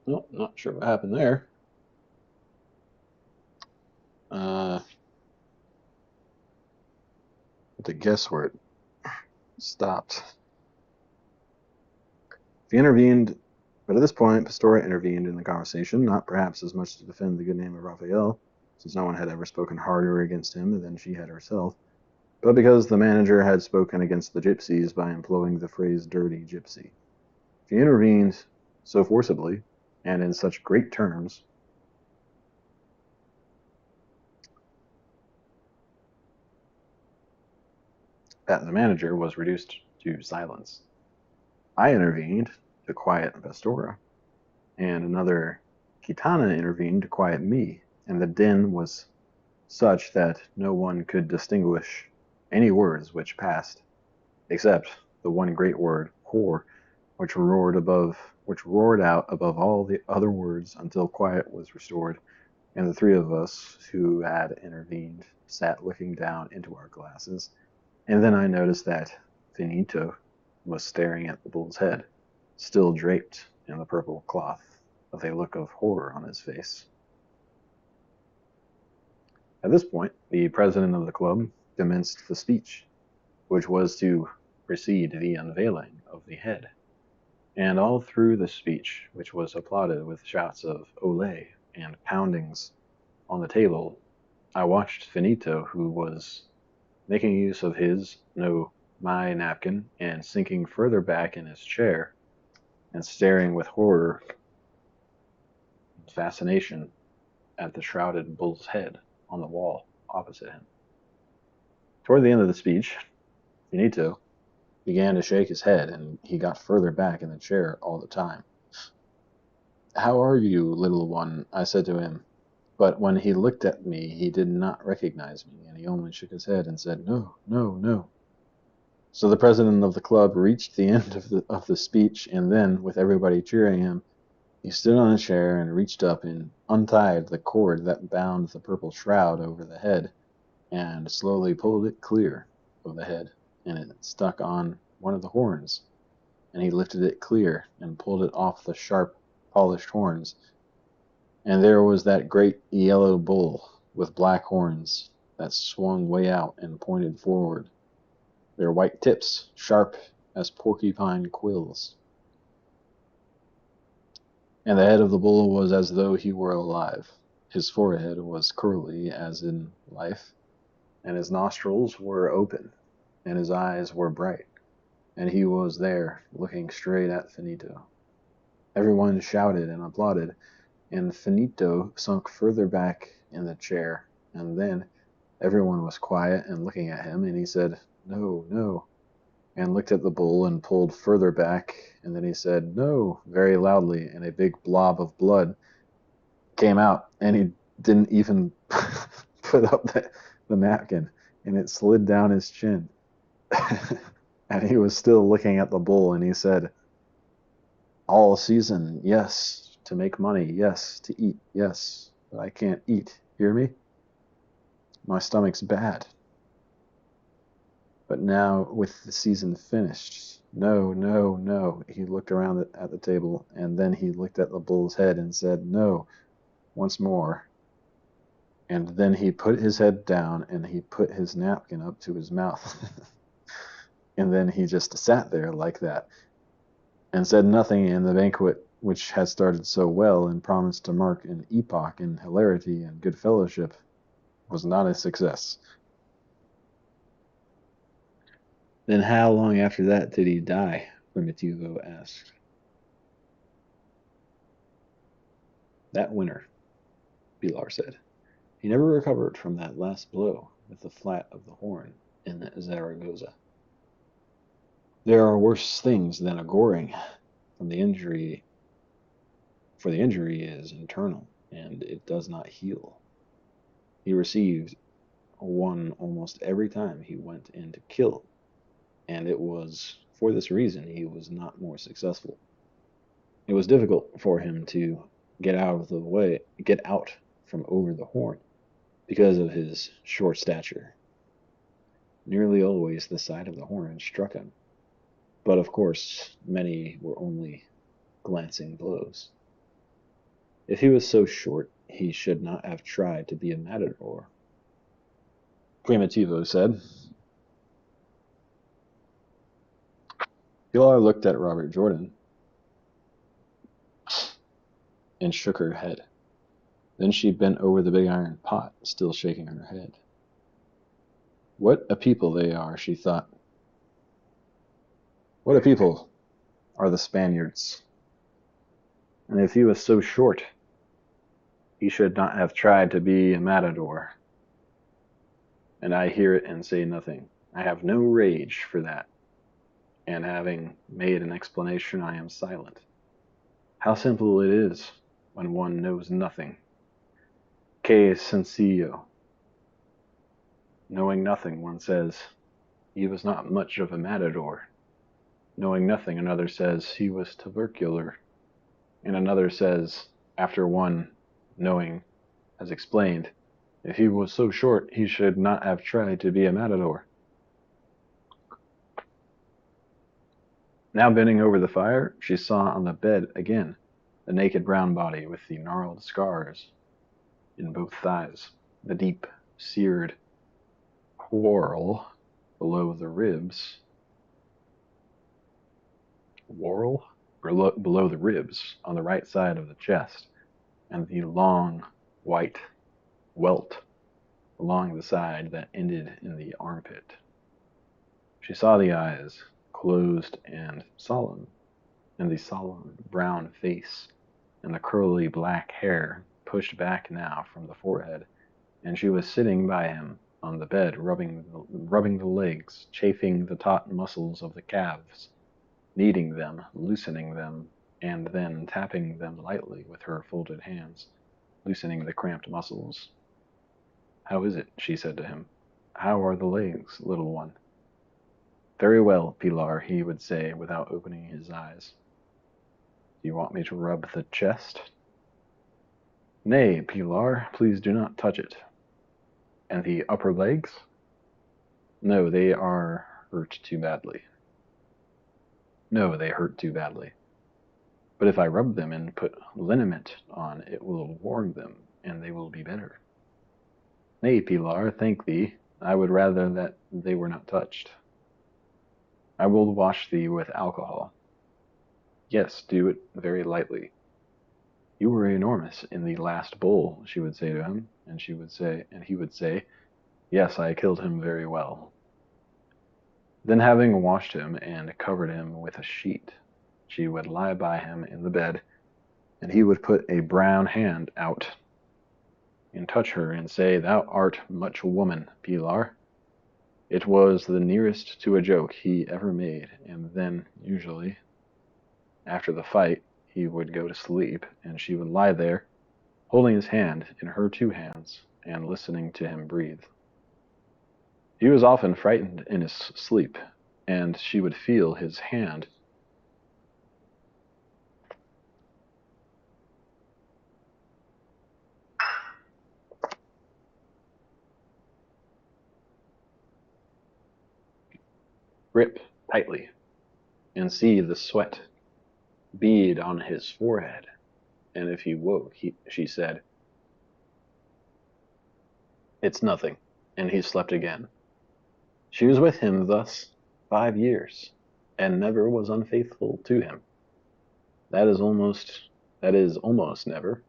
Well, not sure what happened there. Uh, to guess where it stopped. He intervened, but at this point, Pastora intervened in the conversation, not perhaps as much to defend the good name of Raphael, since no one had ever spoken harder against him than she had herself, but because the manager had spoken against the gypsies by employing the phrase dirty gypsy. She intervened so forcibly and in such great terms that the manager was reduced to silence. I intervened to quiet Pastora, and another Kitana intervened to quiet me, and the din was such that no one could distinguish any words which passed, except the one great word, whore, which roared out above all the other words until quiet was restored, and the three of us who had intervened sat looking down into our glasses, and then I noticed that Finito was staring at the bull's head, still draped in the purple cloth, with a look of horror on his face. At this point, the president of the club commenced the speech, which was to precede the unveiling of the head. And all through the speech, which was applauded with shouts of "Ole" and poundings on the table, I watched Finito, who was making use of his, no, my napkin, and sinking further back in his chair, and staring with horror and fascination at the shrouded bull's head on the wall opposite him. Toward the end of the speech, Finito began to shake his head, and he got further back in the chair all the time. "How are you, little one?" I said to him, but when he looked at me he did not recognize me, and he only shook his head and said, "No, no, no." So the president of the club reached the end of the speech, and then, with everybody cheering him, he stood on a chair and reached up and untied the cord that bound the purple shroud over the head, and slowly pulled it clear of the head, and it stuck on one of the horns, and he lifted it clear and pulled it off the sharp, polished horns, and there was that great yellow bull with black horns that swung way out and pointed forward, their white tips sharp as porcupine quills. And the head of the bull was as though he were alive. His forehead was curly as in life, and his nostrils were open, and his eyes were bright, and he was there, looking straight at Finito. Everyone shouted and applauded, and Finito sunk further back in the chair, and then everyone was quiet and looking at him, and he said, "No, no," and looked at the bull and pulled further back, and then he said, "No," very loudly, and a big blob of blood came out, and he didn't even put up the napkin, and it slid down his chin. And he was still looking at the bull, and he said, "All season, yes. To make money, yes. To eat, yes. But I can't eat. Hear me? My stomach's bad. But now, with the season finished, no, no, no." He looked around at the table, and then he looked at the bull's head and said, "No," once more. And then he put his head down, and he put his napkin up to his mouth. And then he just sat there like that, and said nothing, and the banquet, which had started so well and promised to mark an epoch in hilarity and good fellowship, was not a success. "Then how long after that did he die?" Primitivo asked. "That winter," Pilar said. "He never recovered from that last blow with the flat of the horn in Zaragoza. There are worse things than a goring from the injury, for the injury is internal, and it does not heal. He received one almost every time he went in to kill, and it was for this reason he was not more successful. It was difficult for him to get out from over the horn, because of his short stature. Nearly always the side of the horn struck him, but of course many were only glancing blows. If he was so short, he should not have tried to be a matador, Primitivo said. Pilar looked at Robert Jordan and shook her head. Then she bent over the big iron pot, still shaking her head. What a people they are, she thought. What a people are the Spaniards. And if he was so short, he should not have tried to be a matador. And I hear it and say nothing. I have no rage for that. And having made an explanation, I am silent. How simple it is when one knows nothing. Que sencillo. Knowing nothing, one says, he was not much of a matador. Knowing nothing, another says, he was tubercular. And another says, after one knowing has explained, if he was so short, he should not have tried to be a matador. Now bending over the fire, she saw on the bed again the naked brown body with the gnarled scars in both thighs, the deep, seared whorl below the ribs. Whorl? Below the ribs on the right side of the chest, and the long, white welt along the side that ended in the armpit. She saw the eyes, closed and solemn, and the solemn brown face, and the curly black hair pushed back now from the forehead, and she was sitting by him on the bed, rubbing the legs, chafing the taut muscles of the calves, kneading them, loosening them, and then tapping them lightly with her folded hands, loosening the cramped muscles. How is it? She said to him. How are the legs, little one? Very well, Pilar, he would say without opening his eyes. Do you want me to rub the chest? Nay, Pilar, please do not touch it. And the upper legs? No, they are hurt too badly. No, they hurt too badly. But if I rub them and put liniment on, it will warm them, and they will be better. Nay, Pilar, thank thee. I would rather that they were not touched. I will wash thee with alcohol. Yes, do it very lightly. You were enormous in the last bowl, she would say to him, and he would say, yes, I killed him very well. Then having washed him and covered him with a sheet, she would lie by him in the bed, and he would put a brown hand out and touch her and say, thou art much woman, Pilar. It was the nearest to a joke he ever made, and then, usually, after the fight, he would go to sleep, and she would lie there, holding his hand in her two hands, and listening to him breathe. He was often frightened in his sleep, and she would feel his hand grip tightly, and see the sweat bead on his forehead. And if he woke, she said, it's nothing, and he slept again. She was with him thus 5 years, and never was unfaithful to him. That is almost never.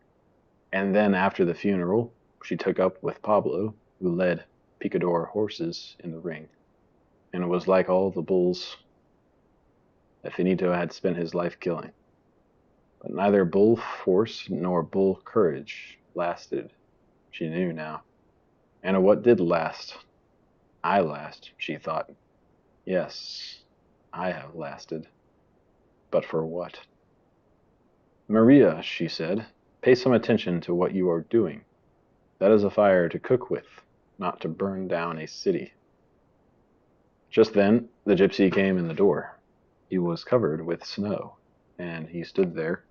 And then after the funeral, she took up with Pablo, who led picador horses in the ring, and it was like all the bulls that Finito had spent his life killing. But neither bull force nor bull courage lasted, she knew now. And what did last? I last, she thought. Yes, I have lasted. But for what? Maria, she said, pay some attention to what you are doing. That is a fire to cook with, not to burn down a city. Just then, the gypsy came in the door. He was covered with snow, and he stood there,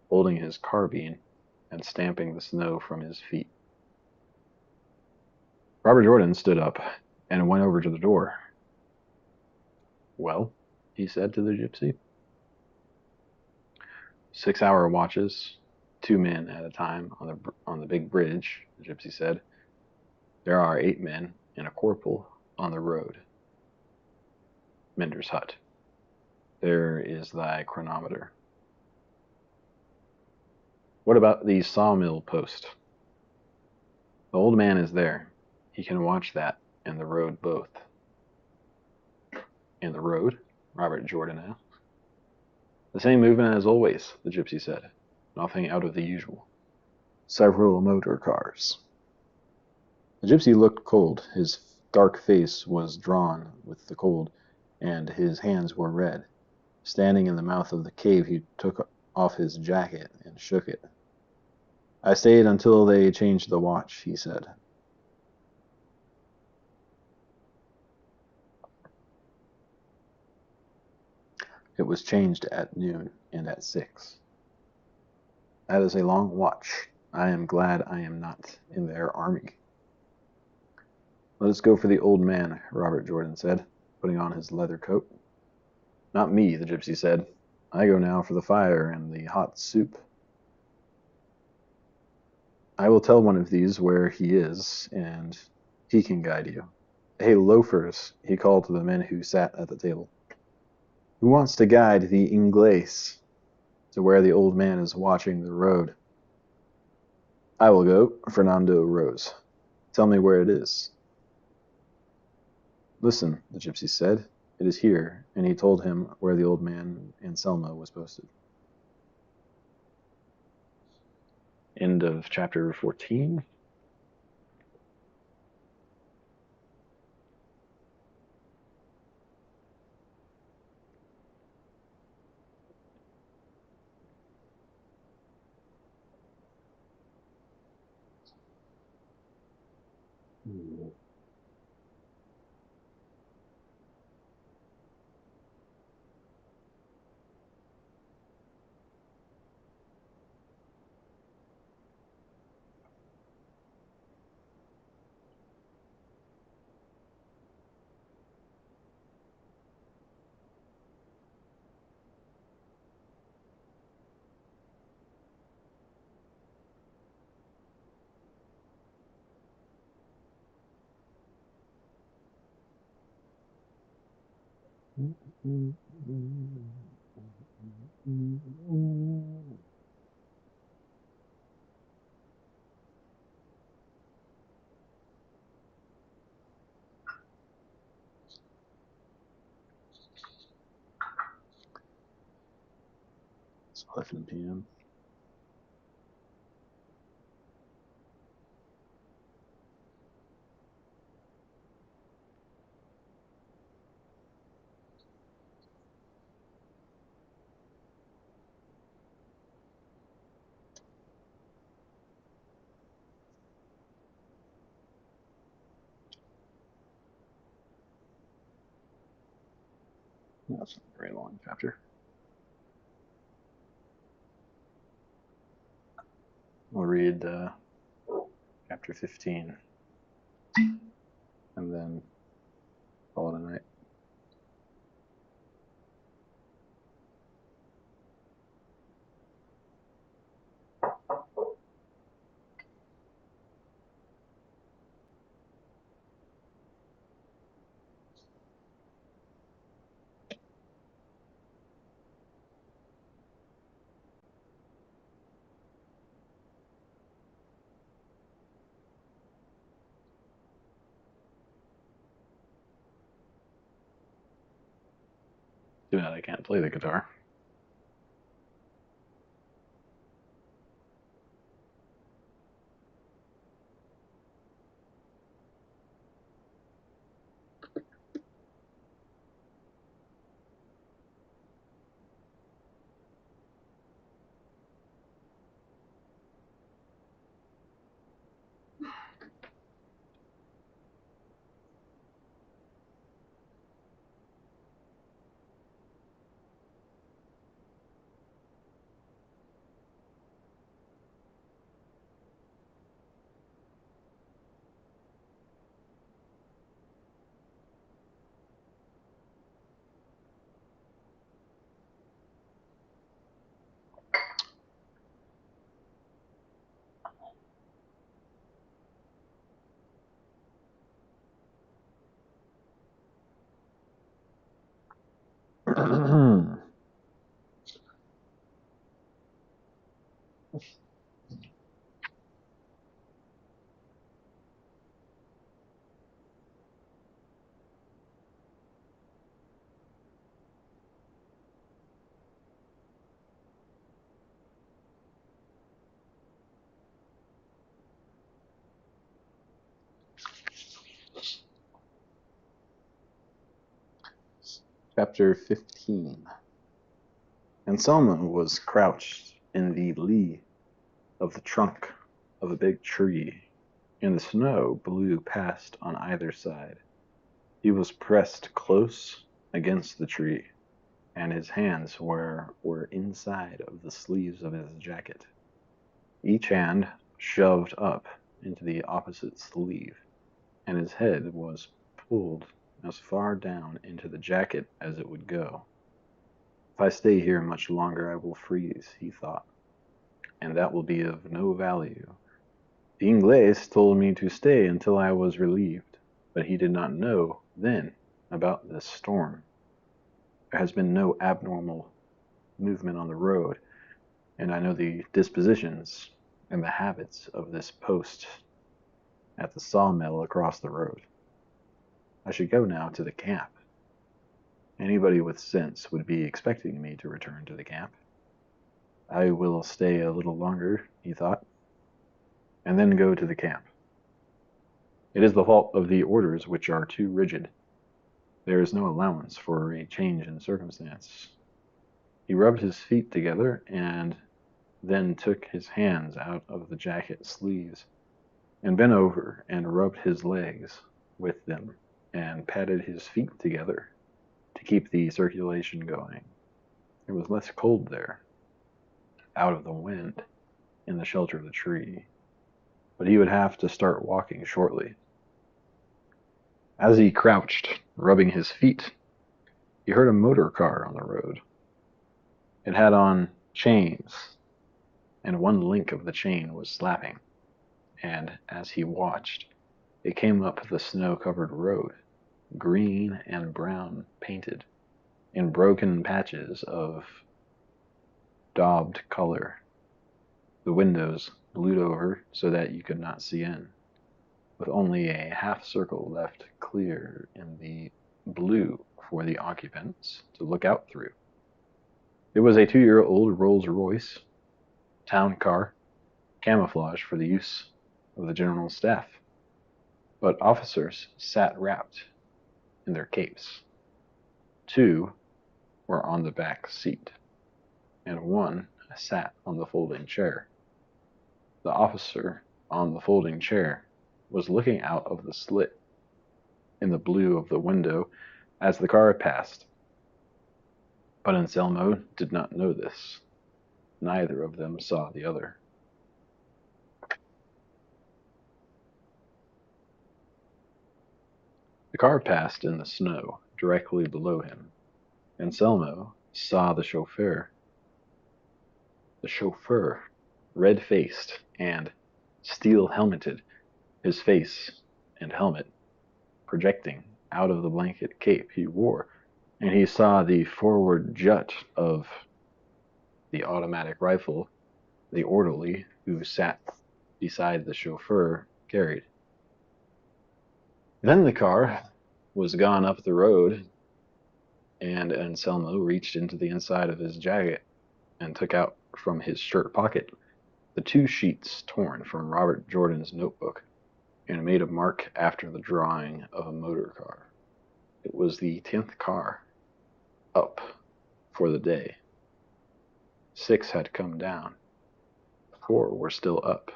holding his carbine and stamping the snow from his feet. Robert Jordan stood up and went over to the door. Well, he said to the gypsy. 6-hour watches, 2 men at a time on the big bridge, the gypsy said. There are 8 men and a corporal on the road. Mender's hut. There is thy chronometer. What about the sawmill post? The old man is there. He can watch that and the road both. And the road? Robert Jordan asked. The same movement as always, the gypsy said. Nothing out of the usual. Several motor cars. The gypsy looked cold. His dark face was drawn with the cold, and his hands were red. Standing in the mouth of the cave, he took off his jacket and shook it. I stayed until they changed the watch, he said. It was changed at noon and at 6. That is a long watch. I am glad I am not in their army. Let us go for the old man, Robert Jordan said, putting on his leather coat. Not me, the gypsy said. I go now for the fire and the hot soup. I will tell one of these where he is, and he can guide you. Hey, loafers, he called to the men who sat at the table. Who wants to guide the Inglés to where the old man is watching the road? I will go, Fernando rose. Tell me where it is. Listen, the gypsy said. It is here, and he told him where the old man Anselmo was posted. End of chapter 14. It's 11 p.m. That's a very long chapter. We'll read chapter 15 and then call it a night. Too bad I can't play the guitar. Chapter 15. Anselmo was crouched in the lee of the trunk of a big tree, and the snow blew past on either side. He was pressed close against the tree, and his hands were inside of the sleeves of his jacket, each hand shoved up into the opposite sleeve, and his head was pulled as far down into the jacket as it would go. If I stay here much longer, I will freeze, he thought, and that will be of no value. The Inglés told me to stay until I was relieved, but he did not know then about this storm. There has been no abnormal movement on the road, and I know the dispositions and the habits of this post at the sawmill across the road. I should go now to the camp. Anybody with sense would be expecting me to return to the camp. I will stay a little longer, he thought, and then go to the camp. It is the fault of the orders which are too rigid. There is no allowance for a change in circumstance. He rubbed his feet together and then took his hands out of the jacket sleeves and bent over and rubbed his legs with them and patted his feet together to keep the circulation going. It was less cold there, out of the wind, in the shelter of the tree, but he would have to start walking shortly. As he crouched, rubbing his feet, he heard a motor car on the road. It had on chains, and one link of the chain was slapping, and as he watched, it came up the snow-covered road, green and brown painted, in broken patches of daubed color, the windows blued over so that you could not see in, with only a half circle left clear in the blue for the occupants to look out through. It was a 2-year-old Rolls-Royce town car, camouflage for the use of the general staff, but officers sat wrapped in their capes. 2 were on the back seat, and 1 sat on the folding chair. The officer on the folding chair was looking out of the slit in the blue of the window as the car passed. But Anselmo did not know this. Neither of them saw the other. The car passed in the snow directly below him. Anselmo saw the chauffeur. The chauffeur, red-faced and steel-helmeted, his face and helmet projecting out of the blanket cape he wore, and he saw the forward jut of the automatic rifle the orderly who sat beside the chauffeur carried. Then the car was gone up the road, and Anselmo reached into the inside of his jacket and took out from his shirt pocket the 2 sheets torn from Robert Jordan's notebook and made a mark after the drawing of a motor car. It was the 10th car up for the day. 6 had come down. 4 were still up.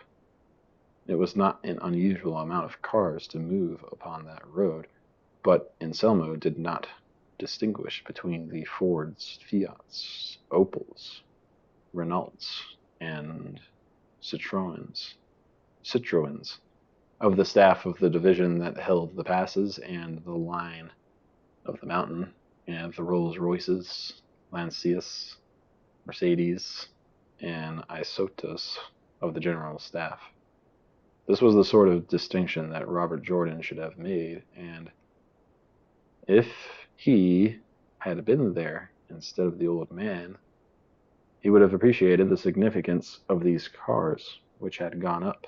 It was not an unusual amount of cars to move upon that road, but Anselmo did not distinguish between the Fords, Fiats, Opels, Renaults, and Citroëns of the staff of the division that held the passes and the line of the mountain, and the Rolls-Royces, Lancias, Mercedes, and Isotas of the general staff. This was the sort of distinction that Robert Jordan should have made, and if he had been there instead of the old man, he would have appreciated the significance of these cars which had gone up.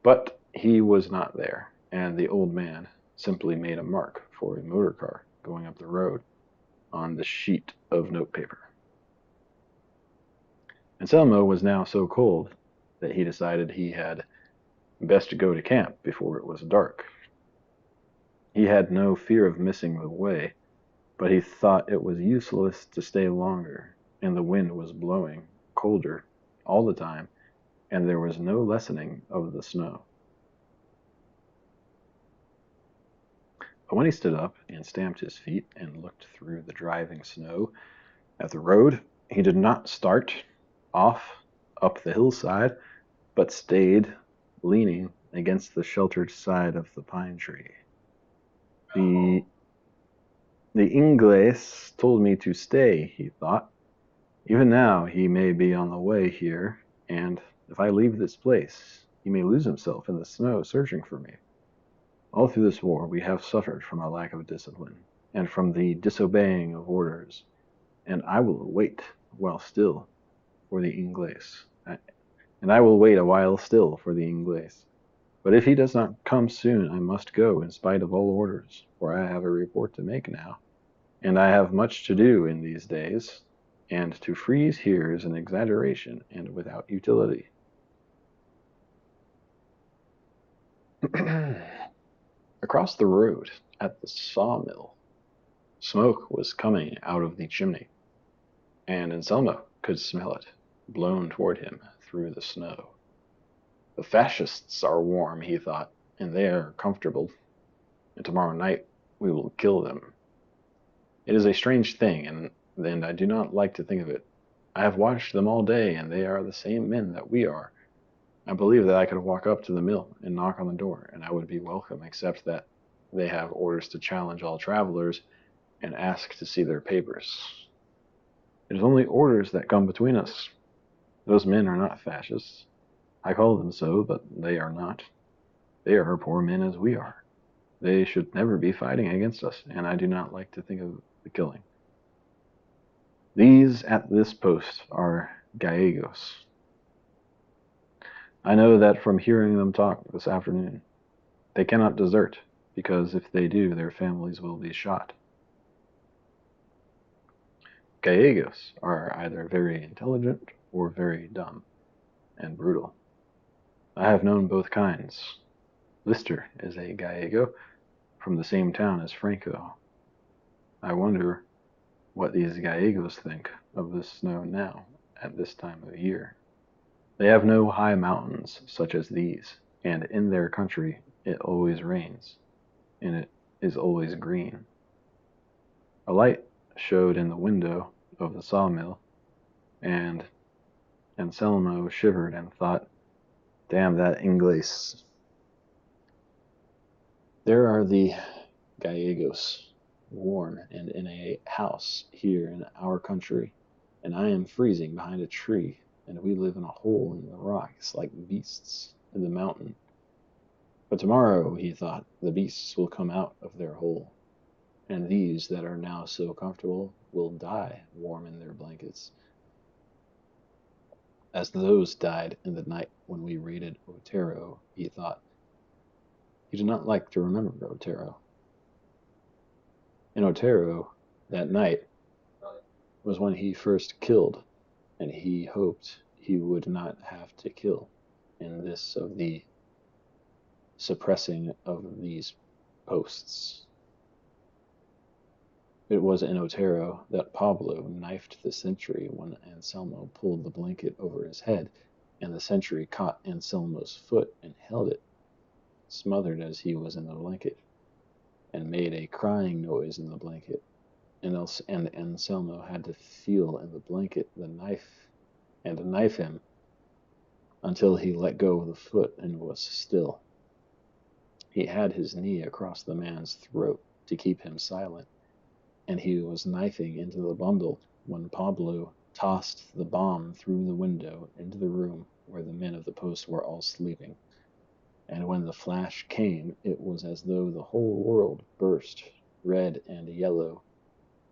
But he was not there, and the old man simply made a mark for a motor car going up the road on the sheet of notepaper. Anselmo was now so cold that he decided he had best go to camp before it was dark. He had no fear of missing the way, but he thought it was useless to stay longer, and the wind was blowing colder all the time, and there was no lessening of the snow. But when he stood up and stamped his feet and looked through the driving snow at the road, he did not start off up the hillside, but stayed leaning against the sheltered side of the pine tree. The Inglés told me to stay, he thought. Even now he may be on the way here, and if I leave this place, he may lose himself in the snow searching for me. All through this war we have suffered from a lack of discipline, and from the disobeying of orders, and I will wait while still for the Inglés. And I will wait a while still for the Inglés. But if he does not come soon, I must go in spite of all orders, for I have a report to make now, and I have much to do in these days, and to freeze here is an exaggeration and without utility. Across the road at the sawmill, smoke was coming out of the chimney, and Anselmo could smell it, blown toward him through the snow. The fascists are warm, he thought, and they are comfortable, and tomorrow night we will kill them. It is a strange thing, and I do not like to think of it. I have watched them all day, and they are the same men that we are. I believe that I could walk up to the mill and knock on the door, and I would be welcome, except that they have orders to challenge all travelers and ask to see their papers. It is only orders that come between us. Those men are not fascists. I call them so, but they are not. They are poor men as we are. They should never be fighting against us, and I do not like to think of the killing. These at this post are Gallegos. I know that from hearing them talk this afternoon. They cannot desert, because if they do, their families will be shot. Gallegos are either very intelligent or very dumb and brutal. I have known both kinds. Lister is a Gallego from the same town as Franco. I wonder what these Gallegos think of the snow now, at this time of year. They have no high mountains such as these, and in their country it always rains, and it is always green. A light showed in the window of the sawmill, and Anselmo shivered and thought, damn that Inglés. There are the Gallegos, worn and in a house here in our country, and I am freezing behind a tree, and we live in a hole in the rocks like beasts in the mountain. But tomorrow, he thought, the beasts will come out of their hole, and these that are now so comfortable will die warm in their blankets, as those died in the night when we raided Otero, he thought. He did not like to remember Otero. In Otero, that night, was when he first killed, and he hoped he would not have to kill in this of the suppressing of these posts. It was in Otero that Pablo knifed the sentry when Anselmo pulled the blanket over his head, and the sentry caught Anselmo's foot and held it, smothered as he was in the blanket, and made a crying noise in the blanket. And Anselmo had to feel in the blanket the knife and knife him until he let go of the foot and was still. He had his knee across the man's throat to keep him silent, and he was knifing into the bundle when Pablo tossed the bomb through the window into the room where the men of the post were all sleeping. And when the flash came, it was as though the whole world burst, red and yellow,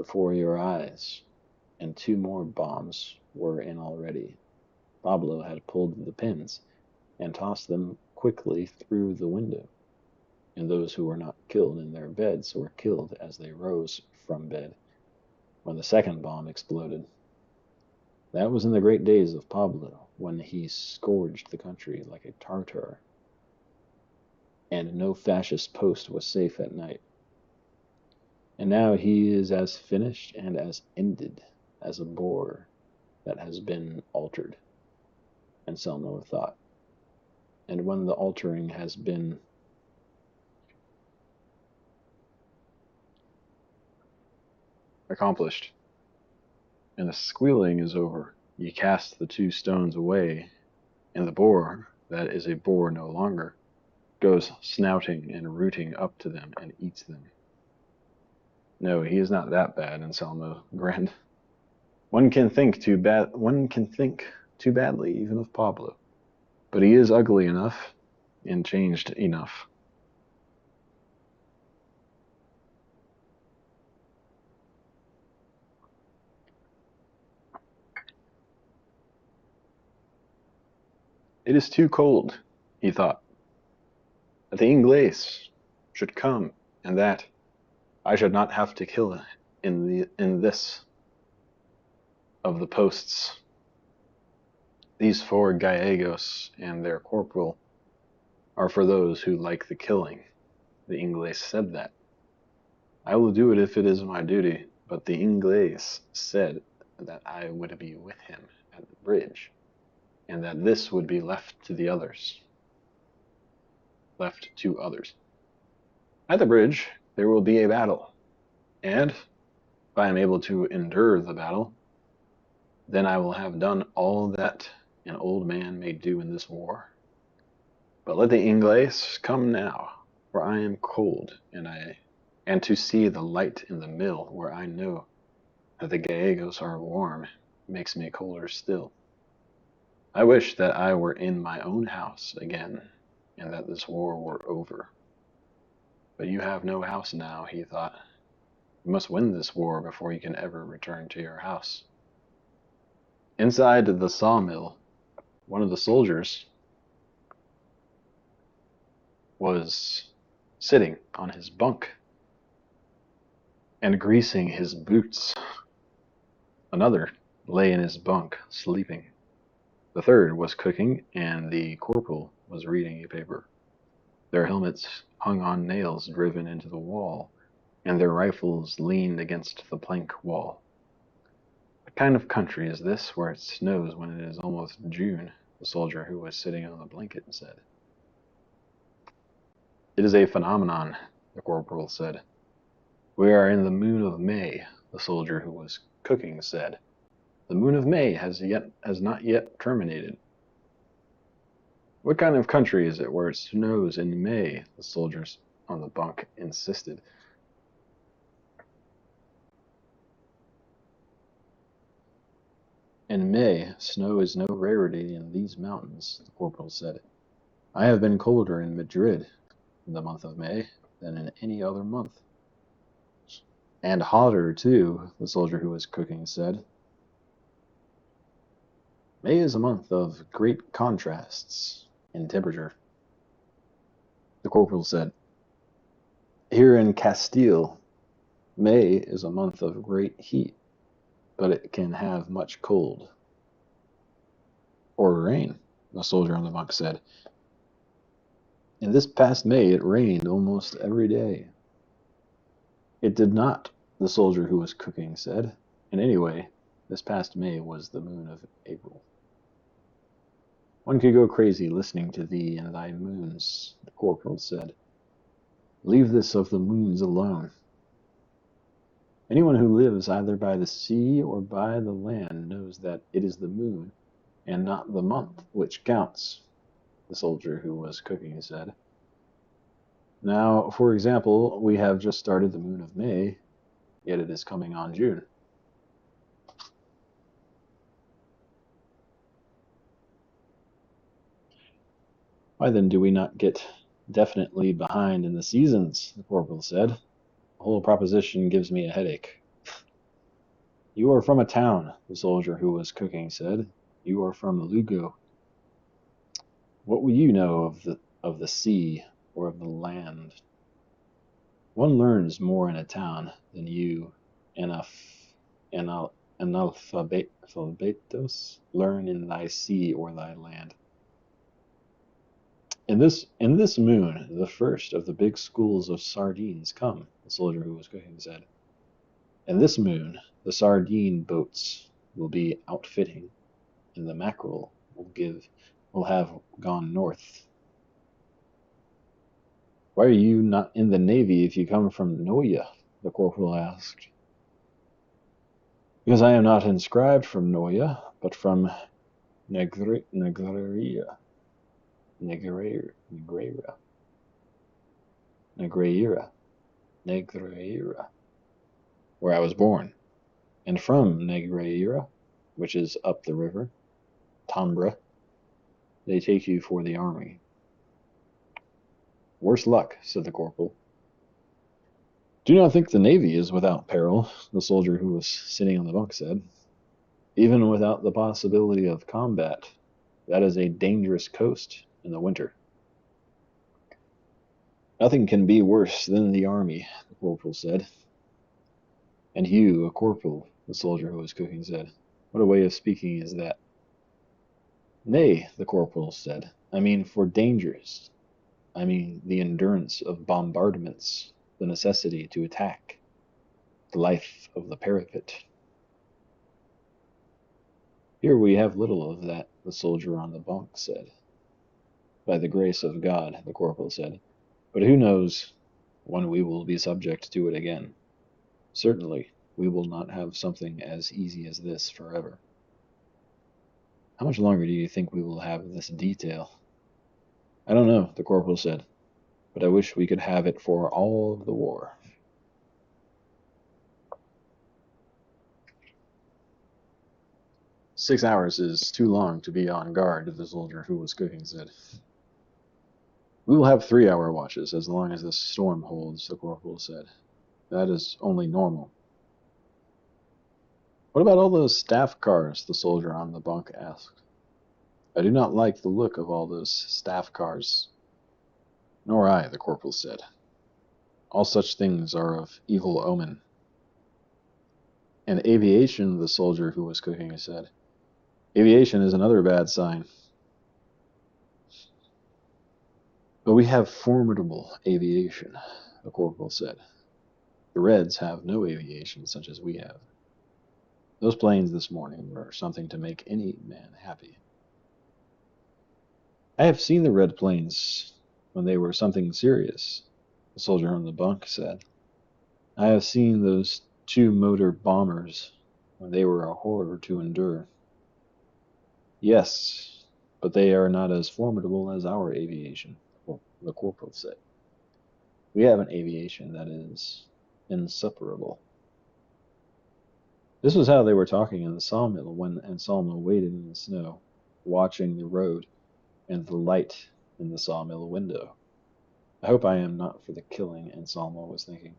before your eyes, and two more bombs were in already. Pablo had pulled the pins and tossed them quickly through the window, and those who were not killed in their beds were killed as they rose from bed when the second bomb exploded. That was in the great days of Pablo, when he scourged the country like a Tartar, and no fascist post was safe at night. And now he is as finished and as ended as a boar that has been altered. Anselmo thought. And when the altering has been accomplished, and the squealing is over, ye cast the two stones away, and the boar, that is a boar no longer, goes snouting and rooting up to them and eats them. No, he is not that bad, Anselmo grinned. One can think too badly even of Pablo, but he is ugly enough and changed enough. It is too cold, he thought, that the Inglés should come, and that I should not have to kill in this of the posts. These 4 Gallegos and their corporal are for those who like the killing. The Inglés said that. I will do it if it is my duty, but the Inglés said that I would be with him at the bridge, and that this would be left to others. At the bridge, there will be a battle, and if I am able to endure the battle, then I will have done all that an old man may do in this war. But let the Inglés come now, for I am cold, and to see the light in the mill where I know that the Gallegos are warm makes me colder still. I wish that I were in my own house again, and that this war were over. But you have no house now, he thought. You must win this war before you can ever return to your house. Inside the sawmill, one of the soldiers was sitting on his bunk and greasing his boots. Another lay in his bunk, sleeping. The third was cooking, and the corporal was reading a paper. Their helmets hung on nails driven into the wall, and their rifles leaned against the plank wall. What kind of country is this where it snows when it is almost June? The soldier who was sitting on the blanket said. It is a phenomenon, the corporal said. We are in the moon of May, the soldier who was cooking said. The moon of May has not yet terminated. What kind of country is it where it snows in May? The soldiers on the bunk insisted. In May, snow is no rarity in these mountains, the corporal said. I have been colder in Madrid in the month of May than in any other month. And hotter, too, the soldier who was cooking said. May is a month of great contrasts in temperature. The corporal said, here in Castile, May is a month of great heat, but it can have much cold. Or rain, the soldier on the bunk said. In this past May, it rained almost every day. It did not, the soldier who was cooking said. And anyway, this past May was the moon of April. One could go crazy listening to thee and thy moons, the corporal said. Leave this of the moons alone. Anyone who lives either by the sea or by the land knows that it is the moon and not the month which counts, the soldier who was cooking said. Now, for example, we have just started the moon of May, yet it is coming on June. Why then do we not get definitely behind in the seasons? The corporal said. The whole proposition gives me a headache. You are from a town, the soldier who was cooking said. You are from Lugo. What will you know of the sea or of the land? One learns more in a town than you anal, analphabetos learn in thy sea or thy land. In this moon, the first of the big schools of sardines come, the soldier who was cooking said. In this moon, the sardine boats will be outfitting, and the mackerel will have gone north. Why are you not in the navy if you come from Noia? The corporal asked. Because I am not inscribed from Noia, but from Negreira, Negreira, Negreira, Negreira, where I was born, and from Negreira, which is up the river, Tambra, they take you for the army. Worse luck, said the corporal. Do not think the navy is without peril, the soldier who was sitting on the bunk said. Even without the possibility of combat, that is a dangerous coast in the winter. Nothing can be worse than the army, the corporal said. And you, a corporal, the soldier who was cooking said. What a way of speaking is that? Nay, the corporal said, I mean for dangers. I mean the endurance of bombardments, the necessity to attack, the life of the parapet. Here we have little of that, the soldier on the bunk said. By the grace of God, the corporal said, but who knows when we will be subject to it again? Certainly, we will not have something as easy as this forever. How much longer do you think we will have this detail? I don't know, the corporal said, but I wish we could have it for all of the war. "6 hours is too long to be on guard," the soldier who was cooking said. "We will have 3-hour watches as long as this storm holds," the corporal said. "That is only normal." "What about all those staff cars?" the soldier on the bunk asked. "I do not like the look of all those staff cars." "Nor I," the corporal said. "All such things are of evil omen." "And aviation," the soldier who was cooking said. "Aviation is another bad sign." "But we have formidable aviation," the corporal said. "The Reds have no aviation such as we have. Those planes this morning were something to make any man happy." "I have seen the Red planes when they were something serious," the soldier on the bunk said. "I have seen those two-motor bombers when they were a horror to endure." "Yes, but they are not as formidable as our aviation," the corporal said. "We have an aviation that is insuperable." This was how they were talking in the sawmill when Anselmo waited in the snow, watching the road and the light in the sawmill window. I hope I am not for the killing, Anselmo was thinking.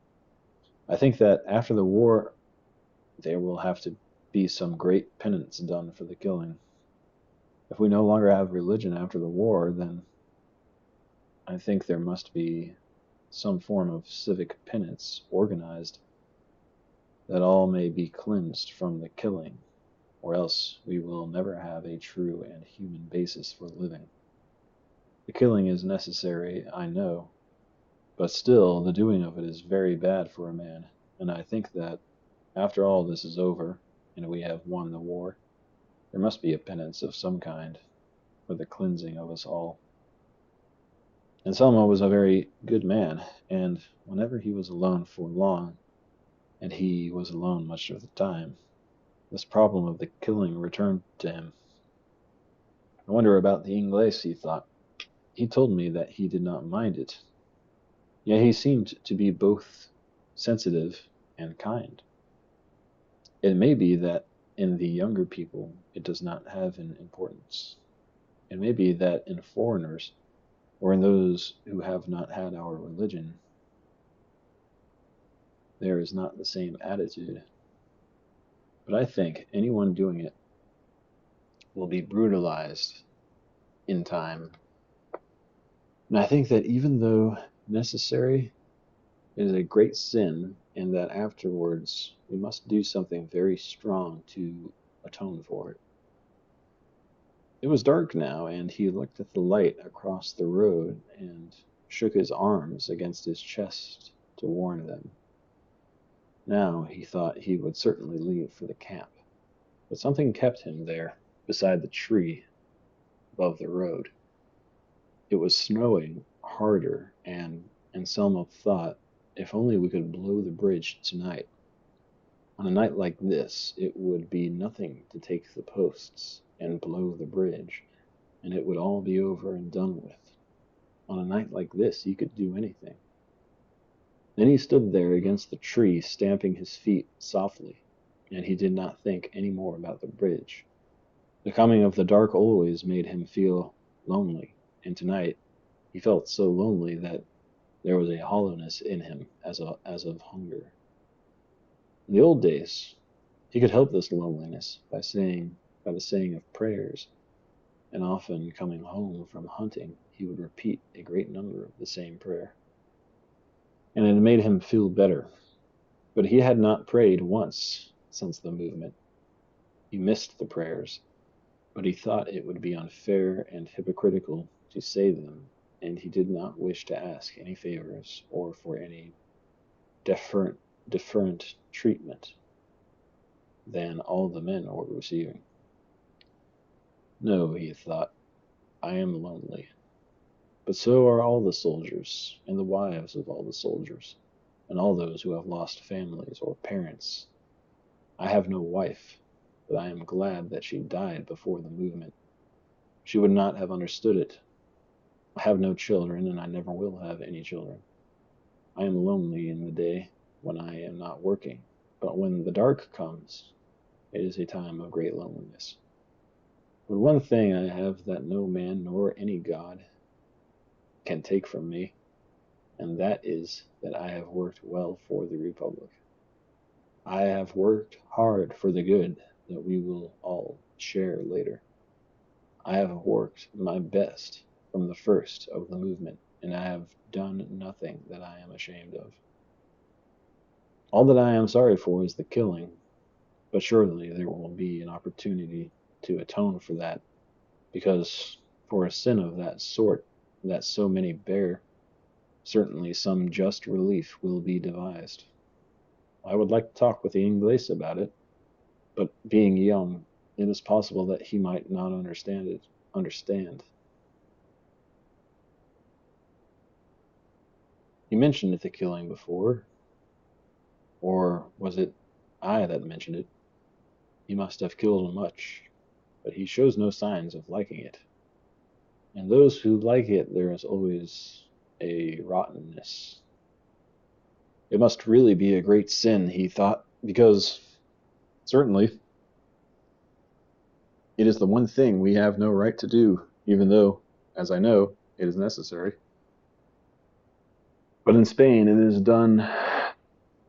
I think that after the war there will have to be some great penance done for the killing. If we no longer have religion after the war, then I think there must be some form of civic penance organized that all may be cleansed from the killing, or else we will never have a true and human basis for living. The killing is necessary, I know, but still the doing of it is very bad for a man, and I think that after all this is over, and we have won the war, there must be a penance of some kind for the cleansing of us all. Anselmo was a very good man, and whenever he was alone for long, and he was alone much of the time, this problem of the killing returned to him. I wonder about the Inglés, he thought. He told me that he did not mind it. Yet he seemed to be both sensitive and kind. It may be that in the younger people it does not have an importance. It may be that in foreigners, or in those who have not had our religion, there is not the same attitude. But I think anyone doing it will be brutalized in time. And I think that even though necessary, it is a great sin, and that afterwards we must do something very strong to atone for it. It was dark now, and he looked at the light across the road and shook his arms against his chest to warn them. Now he thought he would certainly leave for the camp, but something kept him there, beside the tree above the road. It was snowing harder, and Anselmo thought, if only we could blow the bridge tonight. On a night like this, it would be nothing to take the posts and blow the bridge, and it would all be over and done with. On a night like this, he could do anything. Then he stood there against the tree, stamping his feet softly, and he did not think any more about the bridge. The coming of the dark always made him feel lonely, and tonight he felt so lonely that there was a hollowness in him as of hunger. In the old days, he could help this loneliness by the saying of prayers, and often coming home from hunting, he would repeat a great number of the same prayer. And it made him feel better. But he had not prayed once since the movement. He missed the prayers, but he thought it would be unfair and hypocritical to say them, and he did not wish to ask any favors or for any deferent treatment than all the men were receiving. No, he thought, I am lonely. But so are all the soldiers, and the wives of all the soldiers, and all those who have lost families or parents. I have no wife, but I am glad that she died before the movement. She would not have understood it. I have no children, and I never will have any children. I am lonely in the day when I am not working, but when the dark comes, it is a time of great loneliness. But one thing I have that no man nor any God can take from me, and that is that I have worked well for the Republic. I have worked hard for the good that we will all share later. I have worked my best from the first of the movement, and I have done nothing that I am ashamed of. All that I am sorry for is the killing, but surely there will be an opportunity to atone for that, because for a sin of that sort that so many bear, certainly some just relief will be devised. I would like to talk with the Inglés about it, but being young, it is possible that he might not understand. He mentioned the killing before, or was it I that mentioned it? He must have killed much, but he shows no signs of liking it. And those who like it, there is always a rottenness. It must really be a great sin, he thought, because certainly it is the one thing we have no right to do, even though, as I know, it is necessary. But in Spain, it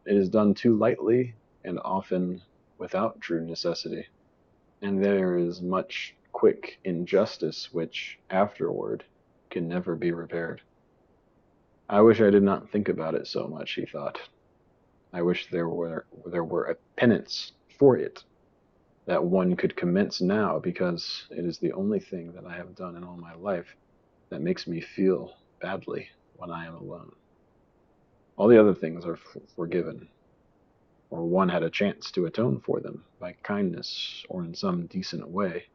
is done too lightly and often without true necessity, and there is much quick injustice which afterward can never be repaired. I wish I did not think about it so much, he thought. I wish there were a penance for it that one could commence now, because it is the only thing that I have done in all my life that makes me feel badly when I am alone. All the other things are forgiven, or one had a chance to atone for them by kindness or in some decent way.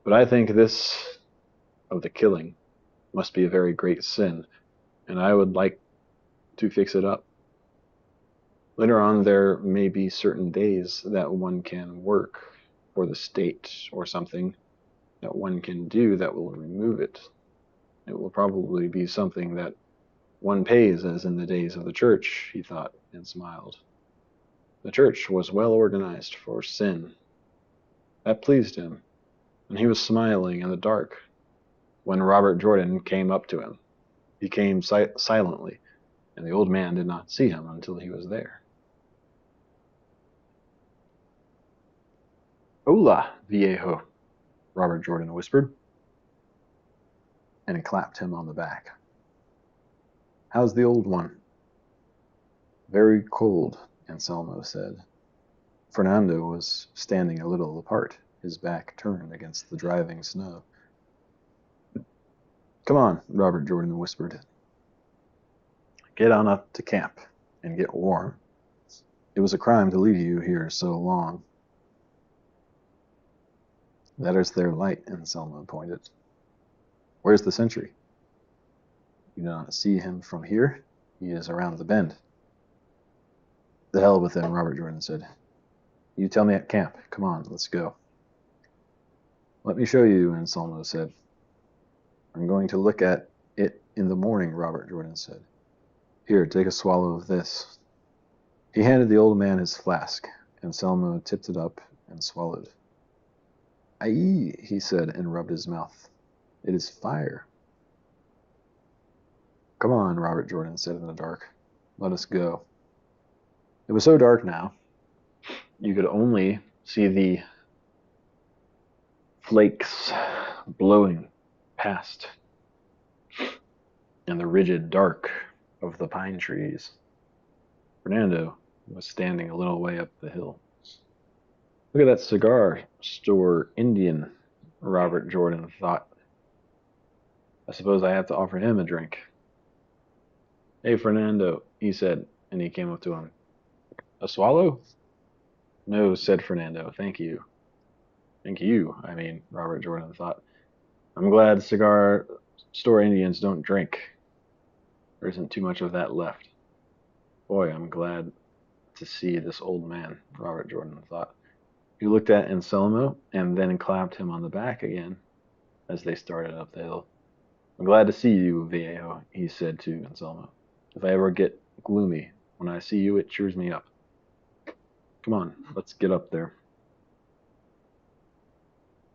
But I think this of the killing must be a very great sin, and I would like to fix it up. Later on, there may be certain days that one can work for the state or something that one can do that will remove it. It will probably be something that one pays as in the days of the church, he thought, and smiled. The church was well organized for sin. That pleased him, and he was smiling in the dark when Robert Jordan came up to him. He came silently, and the old man did not see him until he was there. Hola, viejo, Robert Jordan whispered, and he clapped him on the back. How's the old one? Very cold, Anselmo said. Fernando was standing a little apart, his back turned against the driving snow. Come on, Robert Jordan whispered. Get on up to camp and get warm. It was a crime to leave you here so long. That is their light, Anselmo pointed. Where's the sentry? You do not see him from here. He is around the bend. The hell with him, Robert Jordan said. You tell me at camp. Come on, let's go. Let me show you, Anselmo said. I'm going to look at it in the morning, Robert Jordan said. Here, take a swallow of this. He handed the old man his flask. Anselmo tipped it up and swallowed. Aye, he said and rubbed his mouth. It is fire. Come on, Robert Jordan said in the dark. Let us go. It was so dark now, you could only see the flakes blowing past and the rigid dark of the pine trees. Fernando was standing a little way up the hill. Look at that cigar store Indian, Robert Jordan thought. I suppose I have to offer him a drink. Hey, Fernando, he said, and he came up to him. A swallow? No, said Fernando, thank you. Thank you, Robert Jordan thought. I'm glad cigar store Indians don't drink. There isn't too much of that left. Boy, I'm glad to see this old man, Robert Jordan thought. He looked at Anselmo and then clapped him on the back again as they started up the hill. I'm glad to see you, viejo, he said to Anselmo. If I ever get gloomy, when I see you, it cheers me up. Come on, let's get up there.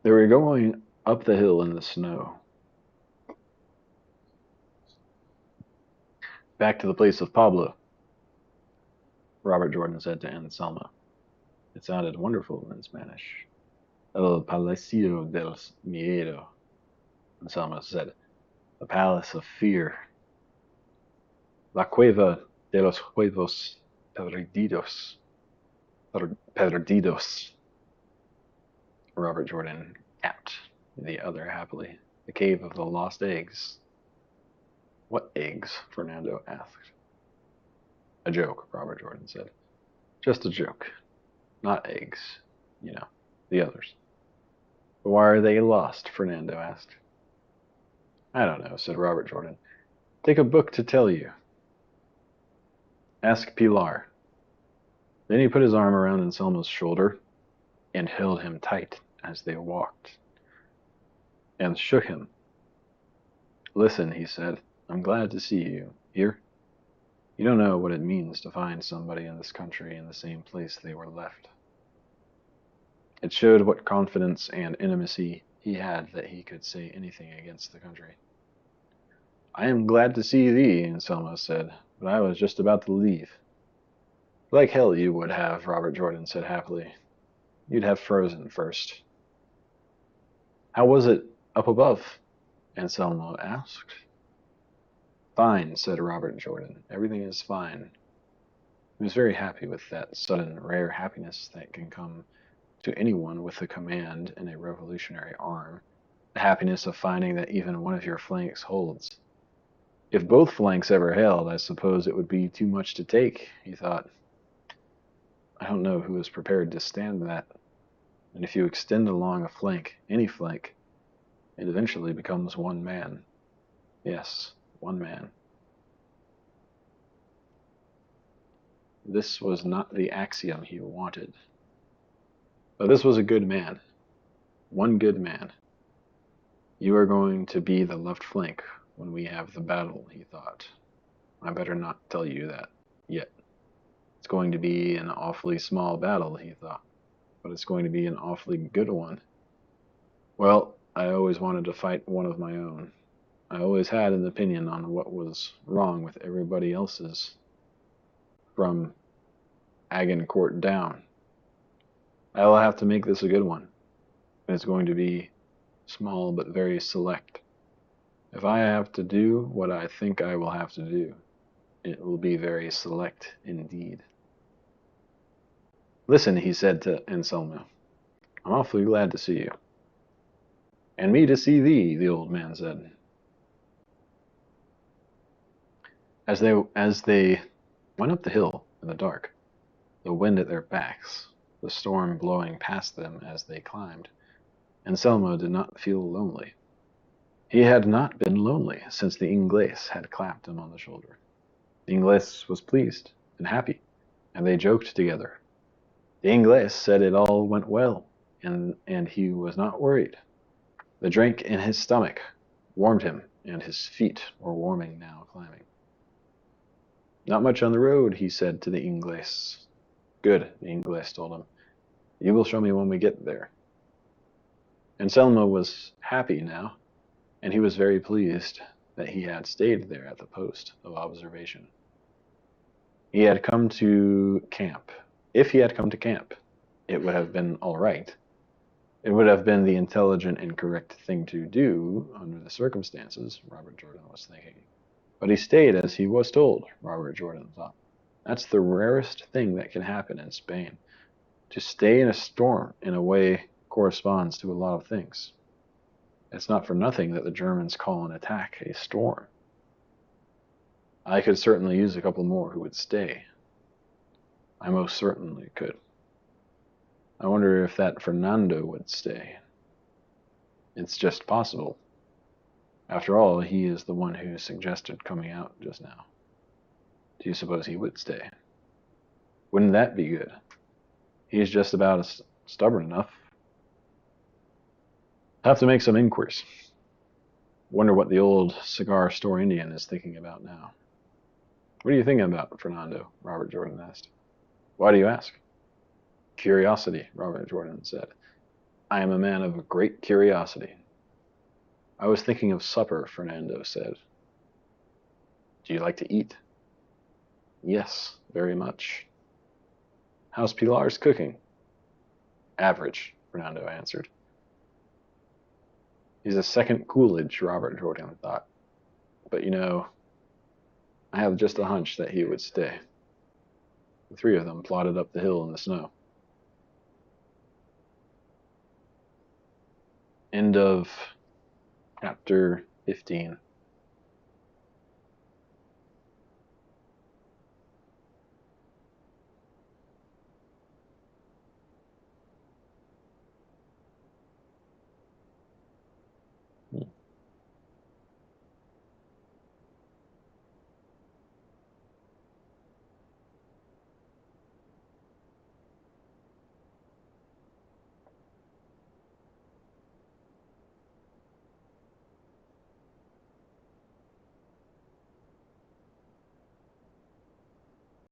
They were going up the hill in the snow. Back to the place of Pablo, Robert Jordan said to Anselmo. It sounded wonderful in Spanish. El Palacio del Miedo, Anselmo said. The Palace of Fear. La Cueva de los Huevos Perdidos. Perdidos. Robert Jordan tapped the other happily. The Cave of the Lost Eggs. What eggs? Fernando asked. A joke, Robert Jordan said. Just a joke. Not eggs. You know, the others. But why are they lost? Fernando asked. I don't know, said Robert Jordan. Take a book to tell you. Ask Pilar. Then he put his arm around Anselmo's shoulder and held him tight as they walked and shook him. Listen, he said, I'm glad to see you here. You don't know what it means to find somebody in this country in the same place they were left. It showed what confidence and intimacy he had that he could say anything against the country. I am glad to see thee, Anselmo said, but I was just about to leave. Like hell you would have, Robert Jordan said happily. You'd have frozen first. How was it up above? Anselmo asked. Fine, said Robert Jordan. Everything is fine. He was very happy with that sudden, rare happiness that can come to anyone with a command and a revolutionary arm. The happiness of finding that even one of your flanks holds. If both flanks ever held, I suppose it would be too much to take, he thought. I don't know who is prepared to stand that. And if you extend along a flank, any flank, it eventually becomes one man. Yes, one man. This was not the axiom he wanted. But this was a good man. One good man. You are going to be the left flank when we have the battle, he thought. I better not tell you that yet. It's going to be an awfully small battle, he thought, but it's going to be an awfully good one. Well, I always wanted to fight one of my own. I always had an opinion on what was wrong with everybody else's, from Agincourt down. I will have to make this a good one. It's going to be small but very select. If I have to do what I think I will have to do, it will be very select indeed. Listen, he said to Anselmo, I'm awfully glad to see you. And me to see thee, the old man said. As they went up the hill in the dark, the wind at their backs, the storm blowing past them as they climbed, Anselmo did not feel lonely. He had not been lonely since the Inglés had clapped him on the shoulder. The Inglés was pleased and happy, and they joked together. The Inglés said it all went well, and he was not worried. The drink in his stomach warmed him, and his feet were warming now climbing. Not much on the road, he said to the Inglés. Good, the Inglés told him. You will show me when we get there. Anselmo was happy now, and he was very pleased that he had stayed there at the post of observation. He had come to camp. If he had come to camp, it would have been all right. It would have been the intelligent and correct thing to do under the circumstances, Robert Jordan was thinking. But he stayed as he was told, Robert Jordan thought. That's the rarest thing that can happen in Spain. To stay in a storm, in a way, corresponds to a lot of things. It's not for nothing that the Germans call an attack a storm. I could certainly use a couple more who would stay. I most certainly could. I wonder if that Fernando would stay. It's just possible. After all, he is the one who suggested coming out just now. Do you suppose he would stay? Wouldn't that be good? He's just about stubborn enough. Have to make some inquiries. Wonder what the old cigar store Indian is thinking about now. What are you thinking about, Fernando? Robert Jordan asked. Why do you ask? Curiosity, Robert Jordan said. I am a man of great curiosity. I was thinking of supper, Fernando said. Do you like to eat? Yes, very much. How's Pilar's cooking? Average, Fernando answered. He's a second Coolidge, Robert Jordan thought. But I have just a hunch that he would stay. The three of them plodded up the hill in the snow. End of chapter 15.